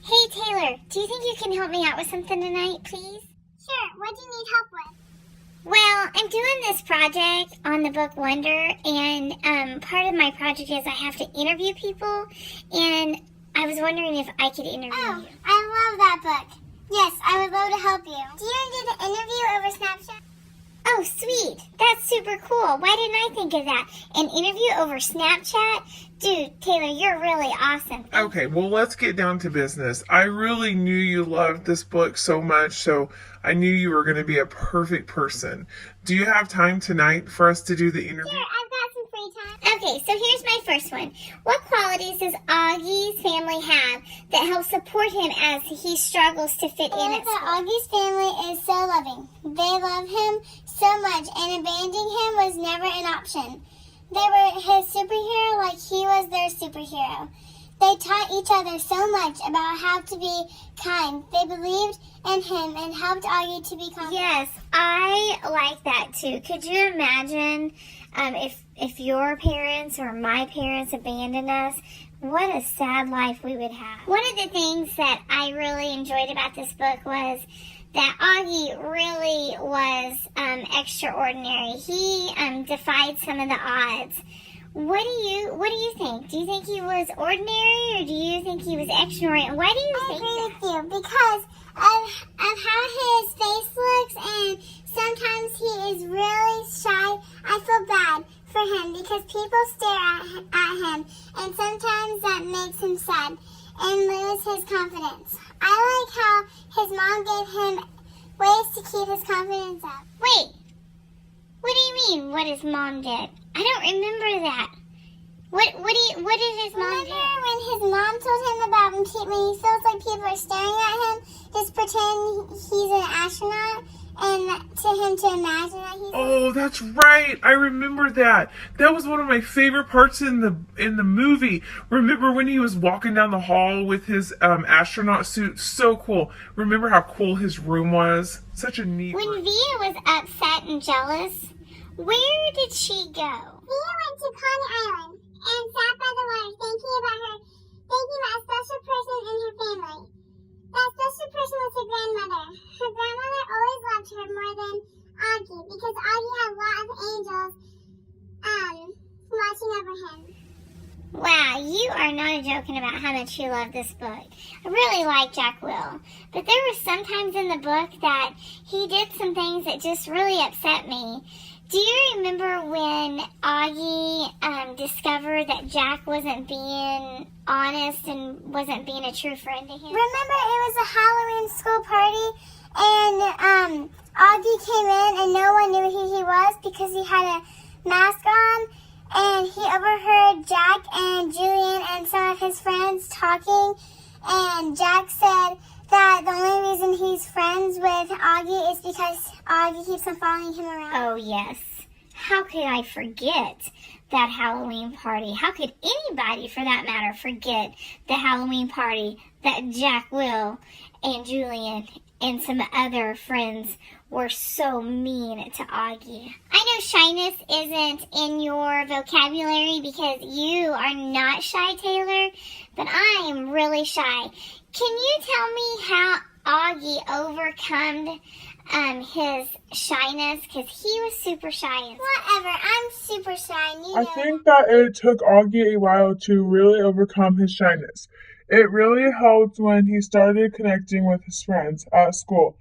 Hey Taylor, do you think you can help me out with something tonight, please? Sure, what do you need help with? Well, I'm doing this project on the book Wonder, and part of my project is I have to interview people, and I was wondering if I could interview you. I love that book. Yes, I would love to help you. Do you want to do the interview over Snapchat? Oh, sweet. That's super cool. Why didn't I think of that? An interview over Snapchat? Dude, Taylor, you're really awesome. Okay, well, let's get down to business. I really knew you loved this book so much, so I knew you were going to be a perfect person. Do you have time tonight for us to do the interview? Sure, I've got some free time. Okay, so here's my first one. What qualities does Augie's family have that help support him as he struggles to fit in I at like that school? Augie's family is so loving. They love him so much, and abandoning him was never an option. They were his superhero like he was their superhero. They taught each other so much about how to be kind. They believed in him and helped Augie to be confident. Yes, I like that too. Could you imagine if your parents or my parents abandoned us? What a sad life we would have. One of the things that I really enjoyed about this book was that Augie really was extraordinary. He defied some of the odds. What do you think? Do you think he was ordinary, or do you think he was extraordinary? Why do you I think agree that? with you because of how his face looks, and sometimes he is really shy. I feel bad for him because people stare at him, and sometimes that makes him sad and lose his confidence. I like how his mom gave him ways to keep his confidence up. Wait, what do you mean? What his mom did? I don't remember that. What did his mom Remember do? when his mom told him about when he feels like people are staring at him, just pretend he's an astronaut, and to him to imagine that he's. Oh, that's right. I remember that. That was one of my favorite parts in the movie. Remember when he was walking down the hall with his astronaut suit? So cool. Remember how cool his room was? Such a neat When room. Via was upset and jealous, where did she go? Via went to Coney Island and sat by the water thinking about a special person in her family. That special person was her grandmother. Her grandmother always loved her more than Augie because Augie had a lot of angels watching over him. Wow, you are not joking about how much you love this book. I really like Jack Will, but there were some times in the book that he did some things that just really upset me. Do you remember when Augie discovered that Jack wasn't being honest and wasn't being a true friend to him? Remember, it was a Halloween school party, and Augie came in, and no one knew who he was because he had a mask on, and he overheard Jack and Julian and some of his friends talking, and Jack said that the only reason he's friends with Augie is because Augie keeps on following him around. Oh, yes. How could I forget that Halloween party? How could anybody, for that matter, forget the Halloween party that Jack Will and Julian and some other friends were so mean to Augie? I know shyness isn't in your vocabulary because you are not shy, Taylor, but I am really shy. Can you tell me how Augie overcome his shyness? Because he was super shy. Whatever, I'm super shy, and you I know. think that it took Augie a while to really overcome his shyness. It really helped when he started connecting with his friends at school,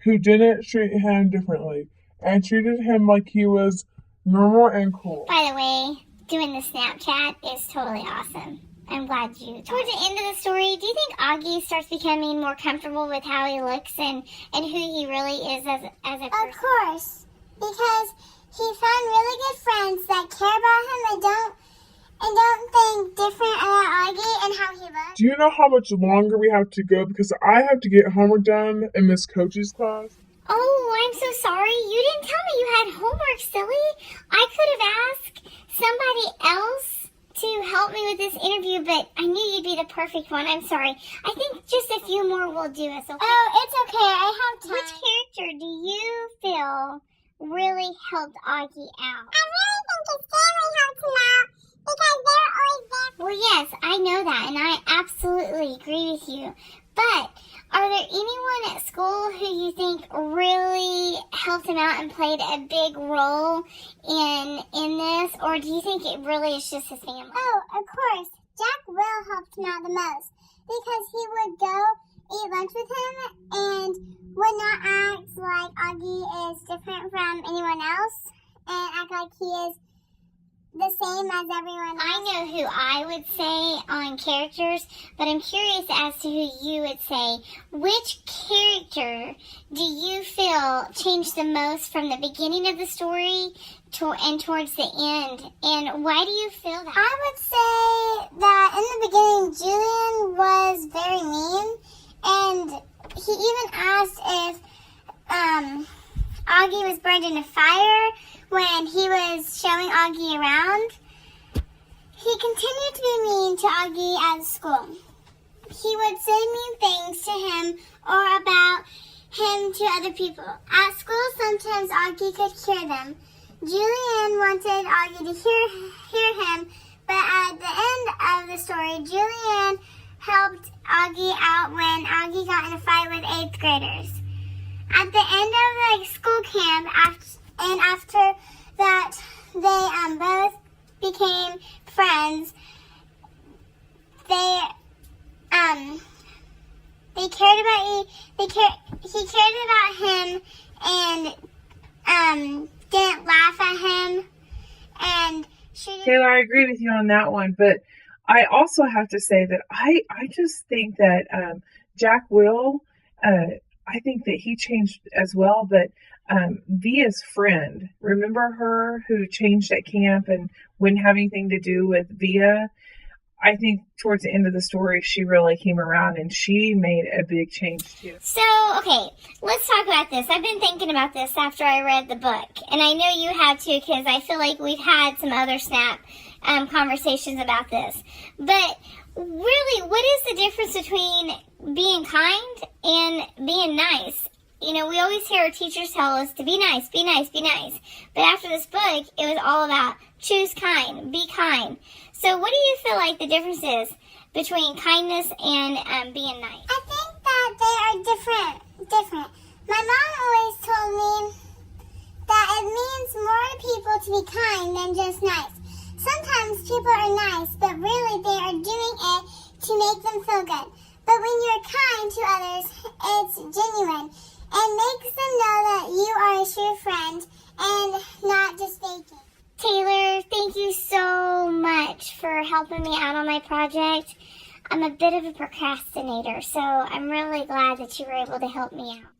who didn't treat him differently and treated him like he was normal and cool. By the way, doing the Snapchat is totally awesome. I'm glad you. Towards the end of the story, do you think Augie starts becoming more comfortable with how he looks and who he really is as a person? Of course, because he found really good friends that care about him and don't think different about Augie and how he looks. Do you know how much longer we have to go? Because I have to get homework done in Miss Coach's class. Oh, I'm so sorry. You didn't tell me you had homework, silly. I could have asked somebody else to help me with this interview, but I knew you'd be the perfect one. I'm sorry. I think just a few more will do us, okay? Oh, it's okay. I have time. Which character do you feel really helped Augie out? I really think his family helped him out Because they're always there. Well, yes, I know that, and I absolutely agree with you. But are there anyone at school who you think really helped him out and played a big role in this, or do you think it really is just his family? Oh, of course. Jack Will helped him out the most because he would go eat lunch with him and would not act like Augie is different from anyone else and act like he is the same as everyone else. I know who I would say on characters, but I'm curious as to who you would say. Which character do you feel changed the most from the beginning of the story and towards the end? And why do you feel that? I would say that in the beginning, Julian was very mean, and he even asked if Augie was burned in a fire when he was showing Augie around. He continued to be mean to Augie at school. He would say mean things to him or about him to other people. At school, sometimes Augie could hear them. Julian wanted Augie to hear him, but at the end of the story, Julian helped Augie out when Augie got in a fight with 8th graders. At the end of the school camp, after that, they both became friends. He cared about him and didn't laugh at him and Taylor, I agree with you on that one, but I also have to say that I just think that Jack Will, I think that he changed as well, but Via's friend, remember her who changed at camp and wouldn't have anything to do with Via? I think towards the end of the story, she really came around and she made a big change too. So, okay, let's talk about this. I've been thinking about this after I read the book, and I know you have too, because I feel like we've had some other Snap conversations about this. But really, what is the difference between being kind and being nice? You know, we always hear our teachers tell us to be nice, be nice, be nice. But after this book, it was all about choose kind, be kind. So what do you feel like the difference is between kindness and being nice? I think that they are different. My mom always told me that it means more to people to be kind than just nice. Sometimes people are nice, but really they are doing it to make them feel good. But when you're kind to others, it's genuine and makes them know that you are a true friend and not just faking. Taylor, thank you so much for helping me out on my project. I'm a bit of a procrastinator, so I'm really glad that you were able to help me out.